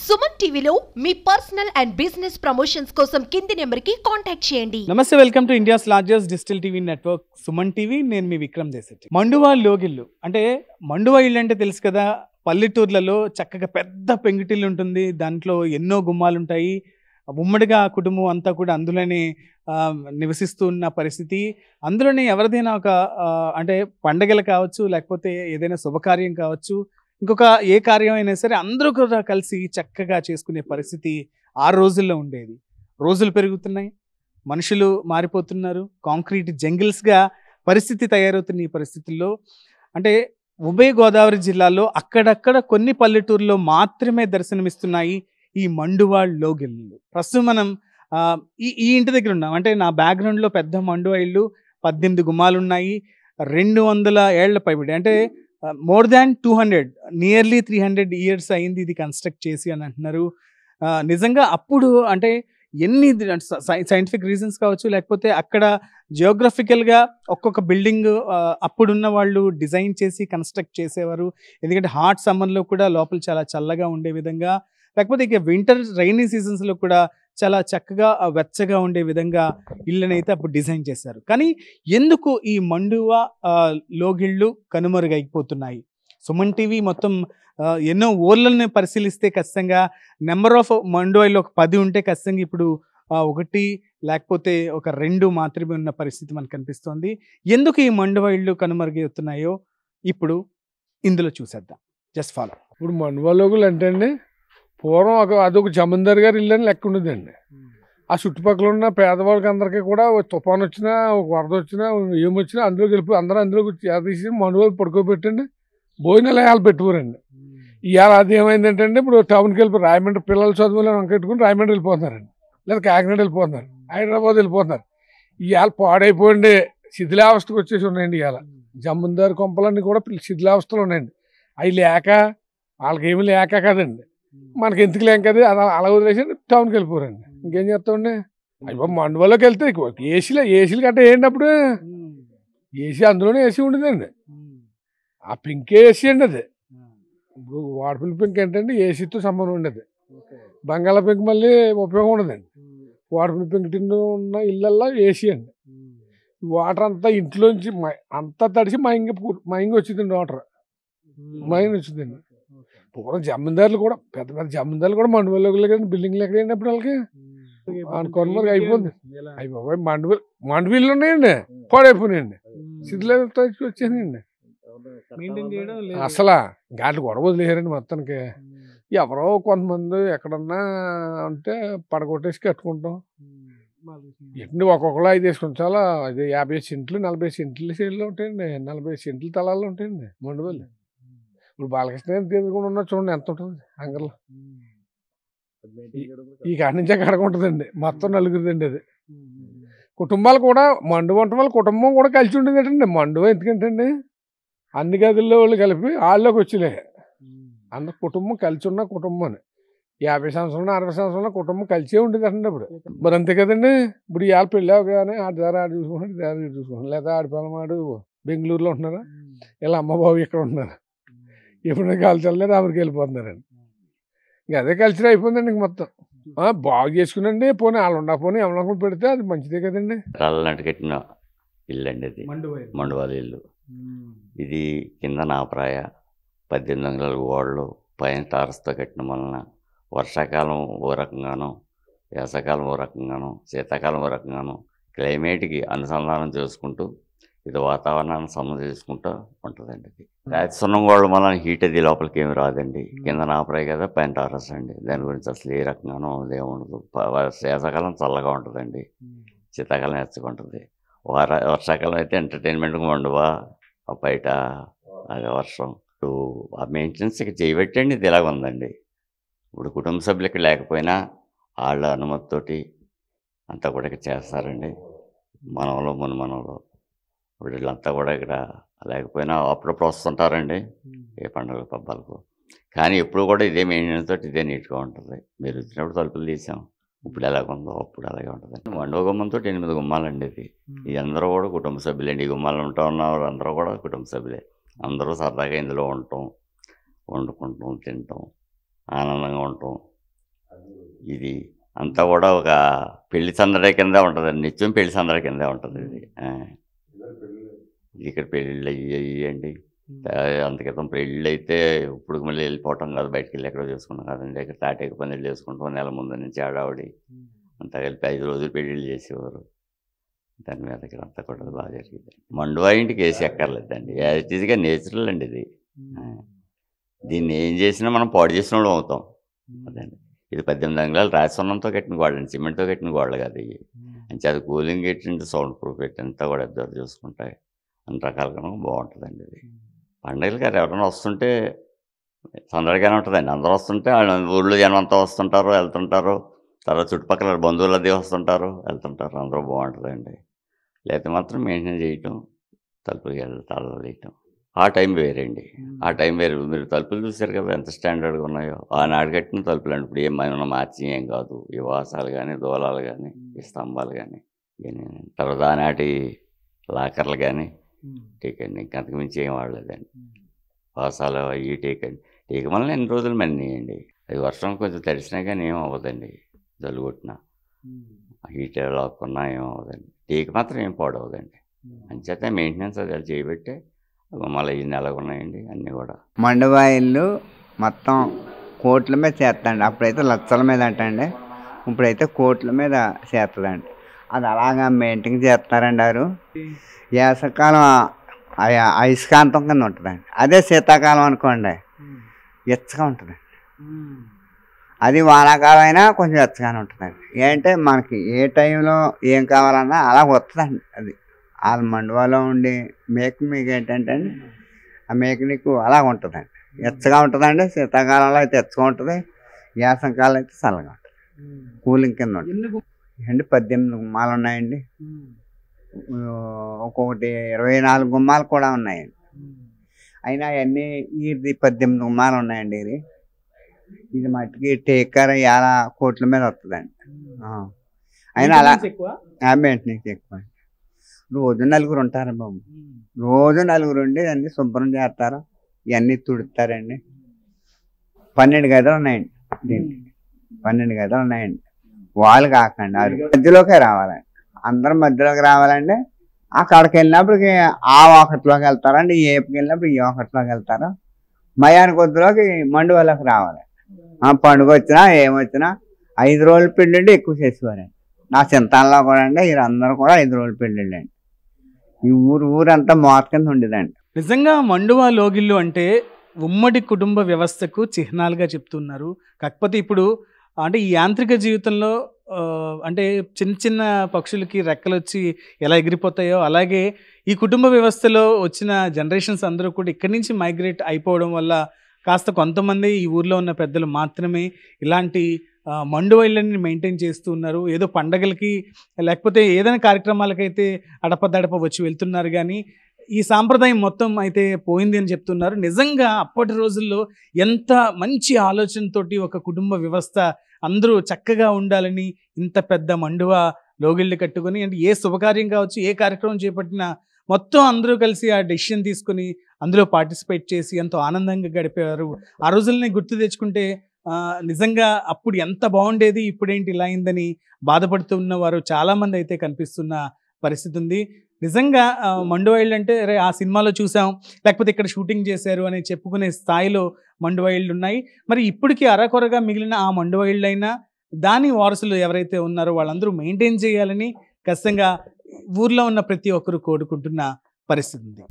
సుమన్ టీవీలో మీ personal and business promotions కోసం కింది నెంబర్కి కాంటాక్ట్ చేయండి. నమస్తే, welcome to India's largest digital TV network Suman TV. నేను మీ విక్రమ్ దేశెట్టి. మండువా లోగిల్లు అంటే మండువా ఇల్లు అంటే తెలుసు కదా, పల్లెటూర్లలో చక్కగా పెద్ద పెంకుటిల్లు ఉంటుంది. దాంట్లో ఎన్నో గుమ్మాలు ఉంటాయి. ఉమ్మడిగా కుటుంబం అంతా కూడా అందులోనే నివసిస్తూ ఉన్న పరిస్థితి. అందులోనే ఎవరిదైనా ఒక అంటే పండగలు కావచ్చు, లేకపోతే ఏదైనా శుభకార్యం కావచ్చు, ఇంకొక ఏ కార్యం అయినా సరే అందరూ కూడా కలిసి చక్కగా చేసుకునే పరిస్థితి ఆ రోజుల్లో ఉండేది. రోజులు పెరుగుతున్నాయి, మనుషులు మారిపోతున్నారు, కాంక్రీట్ జంగిల్స్గా పరిస్థితి తయారవుతున్న ఈ పరిస్థితుల్లో అంటే ఉభయ గోదావరి జిల్లాలో అక్కడక్కడ కొన్ని పల్లెటూరులో మాత్రమే దర్శనమిస్తున్నాయి ఈ మండువా లోగిళ్ళు. ప్రస్తుతం మనం ఈ ఇంటి దగ్గర ఉన్నాం. అంటే నా బ్యాక్గ్రౌండ్లో పెద్ద మండువా ఇల్లు, 18 గుమ్మాలు ఉన్నాయి, 200 ఏళ్ల పైబడి, అంటే మోర్ దాన్ 200, నియర్లీ 300 ఇయర్స్ అయింది ఇది కన్స్ట్రక్ట్ చేసి అని అంటున్నారు. నిజంగా అప్పుడు అంటే ఎన్ని సైంటిఫిక్ రీజన్స్ కావచ్చు, లేకపోతే అక్కడ జియోగ్రఫికల్గా ఒక్కొక్క బిల్డింగ్ అప్పుడున్న వాళ్ళు డిజైన్ చేసి కన్స్ట్రక్ట్ చేసేవారు. ఎందుకంటే హాట్ సమ్మర్లో కూడా లోపల చాలా చల్లగా ఉండే విధంగా, లేకపోతే ఇక వింటర్ రైనీ సీజన్స్లో కూడా చాలా చక్కగా వెచ్చగా ఉండే విధంగా ఇళ్ళనైతే అప్పుడు డిజైన్ చేశారు. కానీ ఎందుకు ఈ మండువా లోగిళ్ళు కనుమరుగైపోతున్నాయి? సుమన్ టీవీ మొత్తం ఎన్నో ఊర్లను పరిశీలిస్తే ఖచ్చితంగా నెంబర్ ఆఫ్ మండువాయిలు ఒక 10 ఉంటే ఖచ్చితంగా ఇప్పుడు 1 లేకపోతే ఒక 2 మాత్రమే ఉన్న పరిస్థితి మనకు కనిపిస్తోంది. ఎందుకు ఈ మండువా ఇళ్ళు కనుమరుగవుతున్నాయో ఇప్పుడు ఇందులో చూసేద్దాం. Just follow. ఇప్పుడు మండువా లోగులు అంటే అండి, పూర్వం అదొక జమీందారు గారి ఇల్లు అని లెక్క ఉండేదండి. ఆ చుట్టుపక్కల ఉన్న పేదవాళ్ళకి అందరికీ కూడా తుఫాను వచ్చినా, వరద వచ్చినా, ఏమొచ్చినా అందులోకి వెళ్ళిపోయి అందరూ అందులోకి తీసి మండువా పడుకోబెట్టండి భోజనాలు వేయాలి పెట్టుకోరండి. ఇవాళ అది ఏమైందంటే అండి, ఇప్పుడు టౌన్కి వెళ్ళిపోయి రాయమండ్రి పిల్లలు చదువులను వెనకెట్టుకుని రాయమండ్రి వెళ్ళిపోతున్నారండి, లేదా కాకినాడ వెళ్ళిపోతున్నారు, హైదరాబాద్ వెళ్ళిపోతున్నారు. ఇవాళ పాడైపోయింది, శిథిలావస్థకు వచ్చేసి ఉన్నాయండి. ఇవాళ జమీందారు కొంపలన్నీ కూడా శిథిలావస్థలు ఉన్నాయండి. అవి లేక వాళ్ళకి ఏమి లేక కదండి, మనకి ఎందుకు లేక కదా అలా వదిలేసి టౌన్కి వెళ్ళిపోరండి. ఇంకేం చేస్తామండి? అయ్యో మండువాలోకి వెళ్తే ఏసీలు గట్ట ఏంటప్పుడు ఏసీ అందులోనే ఏసీ ఉండదండి. ఆ పింకే ఏసీ అండి. అది ఇప్పుడు వాడపిల్లి పింక్ ఏంటంటే ఏసీతో సంబంధం ఉండదు. బంగాళా పింక్ మళ్ళీ ఉపయోగం ఉండదండి. వాడపిల్లి పింక్ టిన్ను ఉన్న ఇళ్ళల్లో ఏసీ అండి. వాటర్ అంతా ఇంట్లోంచి అంతా తడిసి మైంగి వచ్చిందండి. వాటర్ మైంగ్ వచ్చిందండి. పూర్వం జమీందారులు కూడా పెద్ద పెద్ద జమీందారులు కూడా మండువాలోకి కానీ బిల్డింగ్లు ఎక్కడ అయినప్పుడు వాళ్ళకి కొనుమరుగు అయిపోయింది. అయిపోయి మండువీళ్ళు ఉన్నాయండి, పాడైపోయినాయండి, శిథిలో వచ్చేయండి. అసలు గాలి గొడవ వదిలేయారండి మొత్తానికి. ఎవరో కొంతమంది ఎక్కడన్నా అంటే పడగొట్టేసి కట్టుకుంటాం. ఎన్ని ఒక్కొక్కరు 5 వేసుకుంటాలా, అది 50 సెంట్లు 40 సెంట్లు సైడ్లో ఉంటాయండి, 40 సెంట్లు తలాల్లో ఉంటాయండి మండువాళ్ళు. ఇప్పుడు బాలకృష్ణ తీసుకుని ఉన్నా చూడండి ఎంత ఉంటుంది అంగర్లో. ఈ కాడి నుంచి అక్కడికి ఉంటుందండి, మొత్తం నలుగురిదండి అది. కుటుంబాలు కూడా మండువా ఉంటే వాళ్ళ కుటుంబం కూడా కలిసి ఉండేది ఏంటండి. మండువా ఎందుకంటే అన్ని గదుల్లో వాళ్ళు కలిపి వాళ్ళలోకి వచ్చిలే అందరు కుటుంబం కలిసి ఉన్న కుటుంబం అని. 50 సంవత్సరాలు 60 సంవత్సరాల కుటుంబం కలిసే ఉండేది అంటే అప్పుడు. మరి అంతే కదండి. ఇప్పుడు ఇవాళ పెళ్ళావు కానీ ఆడి ద్వారా ఆడు చూసుకుంటాడు, దారి చూసుకుంటాడు, లేదా ఆడిపోలమాడు బెంగళూరులో ఉంటున్నారా, ఇలా అమ్మబాబు ఇక్కడ ఉంటున్నారు, ఎప్పుడైనా కలిసలేదు అమెరికా వెళ్ళిపోతున్నారండి. ఇంక అదే కల్చర్ అయిపోయిందండి. ఇంక మొత్తం బాగు చేసుకునండి. పోనీ వాళ్ళు ఉండకపోనీ ఎవరికి పెడితే అది మంచిదే కదండి. రాళ్ళంటి కట్టిన ఇల్లు అండి అది, మండువాల ఇల్లు. ఇది కింద నాపరాయ 18 అంగుళాల గోడలు, పైన టారస్తో కట్టిన వలన వర్షాకాలం ఓ రకంగాను, వేసవకాలం ఓ రకంగాను, శీతాకాలం ఓ రకంగాను క్లైమేట్కి అనుసంధానం చేసుకుంటూ ఇది వాతావరణాన్ని చేసుకుంటూ ఉంటుందండి. ఇది రాతి సున్నం గోడల వలన హీట్ అది లోపలికి ఏమి రాదండి. కింద నాపరాయి కదా, పైన టారస్ అండి. దాని గురించి అసలు ఏ రకంగానూ అదే ఉండదు. వేసవకాలం చల్లగా ఉంటుందండి, శీతాకాలం వెచ్చగా ఉంటుంది. వర్షాకాలం అయితే ఎంటర్టైన్మెంట్గా మండువా, బయట అదే వర్షం. ఇప్పుడు ఆ మెయింటెనెన్స్ ఇక చేయబట్టండి ఇది ఇలాగ ఉందండి. ఇప్పుడు కుటుంబ సభ్యులు ఇక్కడ లేకపోయినా వాళ్ళ అనుమతితోటి అంతా కూడా ఇక్కడ చేస్తారండి. మనవలు మునిమనవలు ఇప్పుడు వీళ్ళంతా కూడా ఇక్కడ లేకపోయినా అప్పుడప్పుడు వస్తుంటారండి ఏ పండుగ పబ్బాలకు. కానీ ఎప్పుడు కూడా ఇదే మెయింటెనెన్స్ తోటి ఇదే నీట్గా ఉంటుంది. మీరు వచ్చినప్పుడు తలుపులు తీసాం, ఇప్పుడు ఎలాగుందో అప్పుడు అలాగే ఉంటుంది. మండువా గుమ్మంతో 8 గుమ్మాలండి ఇది. ఇది అందరూ కూడా కుటుంబ సభ్యులండి. ఈ గుమ్మాలు ఉంటా ఉన్న వాళ్ళందరూ కూడా కుటుంబ సభ్యులే. అందరూ సరదాగా ఇందులో ఉండటం, వండుకుంటాం, తింటాం, ఆనందంగా ఉంటాం. ఇది అంతా కూడా ఒక పెళ్లి సందడి కింద ఉంటుందండి, నిత్యం పెళ్లి సందడి కిందే ఉంటుంది ఇది. ఇక్కడ పెళ్ళిళ్ళు అయ్యండి. అంత క్రితం పెళ్ళి అయితే ఇప్పుడు మళ్ళీ వెళ్ళిపోవటం కాదు, బయటికి వెళ్ళి ఎక్కడో చేసుకున్నాం కదండి. ఇక్కడ తాటేక పనులు చేసుకుంటాం, నెల ముందు నుంచి ఆడావిడి అంతా కలిపి 5 రోజులు పెళ్ళిళ్ళు చేసేవారు. దాని మీద ఇక్కడ అంతా కూడా బాగా జరిగింది. మండువా ఇంటికి వేసి ఎక్కర్లేదండి, యాజ్ ఈజ్గా నేచురల్ అండి ఇది. దీన్ని ఏం చేసినా మనం పాడు చేసిన వాళ్ళు అవుతాం. అదండి, ఇది 18 అంగుళాలు రాసున్నంతో కట్టిన గోడ అండి, సిమెంట్తో కట్టిన గోడలు కాదు ఇవి. అంటే అది కూలింగ్ ఏంటంటే సౌండ్ ప్రూఫ్ అంతా కూడా అబ్జర్వ్ చేసుకుంటాయి, అన్ని రకాలుగా బాగుంటుందండి ఇది. పండుగలకి అది ఎవరైనా వస్తుంటే సందడిగానే ఉంటుందండి. అందరూ వస్తుంటే వాళ్ళు ఊళ్ళో జనం అంతా వస్తుంటారు, వెళ్తుంటారు. తర్వాత చుట్టుపక్కల బంధువులు అది వస్తుంటారు, వెళ్తుంటారు, అందరూ బాగుంటుందండి. లేకపోతే మాత్రం మెయింటైన్ చేయటం, తలుపులకి తాళాలు వేయటం, ఆ టైం వేరండి. ఆ టైం వేరే. మీరు తలుపులు చూసారు కదా ఎంత స్టాండర్డ్గా ఉన్నాయో, ఆనాడు కట్టిన తలుపులు అండి. ఇప్పుడు ఏమైనా మార్చి ఏం కాదు. ఈ వాసాలు కానీ, దూలాలు కానీ, ఈ స్తంభాలు కానీ, తర్వాత ఆనాటి లాకర్లు కానీ టేకండి, ఇంకంతకు మించి ఏం వాడలేదండి. వాసాలు అవి టేకండి. టేక వల్ల ఎన్ని రోజులు మన్నీయండి. అది వర్షం కొంచెం తడిసినా కానీ ఏం అవ్వదండి, జల్లు కొట్టినా హీటర్ లాక్కున్నా ఏం అవ్వదండి. టేక మాత్రం ఏం పాడవదండి. అంచేత మెయింటెనెన్స్ అది చేయబట్టే మళ్ళీ ఈ నెలగా ఉన్నాయండి అన్నీ కూడా. మండువా ఇల్లు మొత్తం కోట్ల మీద చేస్తండి. అప్పుడైతే లక్షల మీద అంటండి, ఇప్పుడైతే కోట్ల మీద చేస్తుందండి. అది అలాగా మెయింటైన్ చేస్తారండి. వారు వేసవకాలం అయస్కాంతం కింద ఉంటుందండి. అదే శీతాకాలం అనుకోండి ఎచ్చగా ఉంటుందండి. అది వానాకాలం అయినా కొంచెం ఎచ్చగానే ఉంటుందండి. ఏంటంటే మనకి ఏ టైంలో ఏం కావాలన్నా అలా వస్తుందండి. అది వాళ్ళ మండువాలో ఉండి మీకు ఏంటంటే అండి, ఆ నీకు అలాగ ఉంటుందండి, ఎచ్చగా ఉంటుందండి. శీతాకాలంలో అయితే ఎచ్చగా ఉంటుంది, వేసవకాలం అయితే చల్లగా ఉంటుంది, కూలింగ్ కింద ఉంటుంది. అండి 18 గుమ్మాలు ఉన్నాయండి. ఒక్కొక్కటి 24 గుమ్మాలు కూడా ఉన్నాయండి. అయినా అవన్నీ ఇది 18 గుమ్మాలు ఉన్నాయండి. ఇది మట్టికి టేకర్ 50 కోట్ల మీద వస్తుందండి. అయినా అలా మెయింటెనెన్స్ ఎక్కువ. రోజు 4 ఉంటారు బాబు, రోజు 4 ఉండి అన్నీ శుభ్రం చేస్తారు, ఇవన్నీ తుడుతారండి. 12 గదులు ఉన్నాయండి దీనికి, 12 గదులు ఉన్నాయండి. వాళ్ళు కాకండి అది మధ్యలోకే రావాలండి. అందరం మధ్యలోకి రావాలండి. అక్కడికి వెళ్ళినప్పటికి ఆ ఒకటిలోకి వెళ్తారండి, ఏపుకి వెళ్ళినప్పుడు ఈ ఒకటిలోకి వెళ్తారు. మయానికి కొద్దిలోకి మండువాళ్ళకి రావాలి. పండుగ వచ్చినా ఏమొచ్చినా 5 రోజులు పెళ్ళిండి ఎక్కువ చేసేవారండి. నా చింతాల్లో కూడా అండి వీరందరూ కూడా 5 రోజులు పెళ్ళిండి అండి. ఈ ఊరంతా మోత కింద ఉండేదండి. నిజంగా మండువా లోగిళ్ళు అంటే ఉమ్మడి కుటుంబ వ్యవస్థకు చిహ్నాలుగా చెప్తున్నారు. కాకపోతే ఇప్పుడు అంటే ఈ యాంత్రిక జీవితంలో అంటే చిన్న చిన్న పక్షులకి రెక్కలు వచ్చి ఎలా ఎగిరిపోతాయో అలాగే ఈ కుటుంబ వ్యవస్థలో వచ్చిన జనరేషన్స్ అందరూ కూడా ఇక్కడి నుంచి మైగ్రేట్ అయిపోవడం వల్ల కాస్త కొంతమంది ఈ ఊర్లో ఉన్న పెద్దలు మాత్రమే ఇలాంటి మండువా ఇళ్ళని మెయింటైన్ చేస్తూ ఉన్నారు. ఏదో పండగలకి లేకపోతే ఏదైనా కార్యక్రమాలకైతే అడపదడప వచ్చి వెళ్తున్నారు, కానీ ఈ సాంప్రదాయం మొత్తం అయితే పోయింది అని చెప్తున్నారు. నిజంగా అప్పటి రోజుల్లో ఎంత మంచి ఆలోచనతోటి ఒక కుటుంబ వ్యవస్థ అందరూ చక్కగా ఉండాలని ఇంత పెద్ద మండువా లోగిళ్ళు కట్టుకొని, అంటే ఏ శుభకార్యం కావచ్చు, ఏ కార్యక్రమం చేపట్టినా మొత్తం అందరూ కలిసి ఆ డెసిషన్ తీసుకుని అందులో పార్టిసిపేట్ చేసి ఎంతో ఆనందంగా గడిపేవారు. ఆ రోజుల్ని గుర్తు తెచ్చుకుంటే నిజంగా అప్పుడు ఎంత బాగుండేది, ఇప్పుడేంటి ఇలా అయిందని బాధపడుతూ ఉన్నవారు చాలామంది అయితే కనిపిస్తున్న పరిస్థితి ఉంది. నిజంగా మండువా ఇళ్ళు అంటే ఆ సినిమాలో చూసాం, లేకపోతే ఇక్కడ షూటింగ్ చేశారు అని చెప్పుకునే స్థాయిలో మండువా ఇళ్ళు ఉన్నాయి. మరి ఇప్పటికీ అరకొరగా మిగిలిన ఆ మండువా ఇళ్ళైనా దాని వారసులు ఎవరైతే ఉన్నారో వాళ్ళందరూ మెయింటైన్ చేయాలని ఖచ్చితంగా ఊర్లో ఉన్న ప్రతి ఒక్కరు కోరుకుంటున్న పరిస్థితి ఉంది.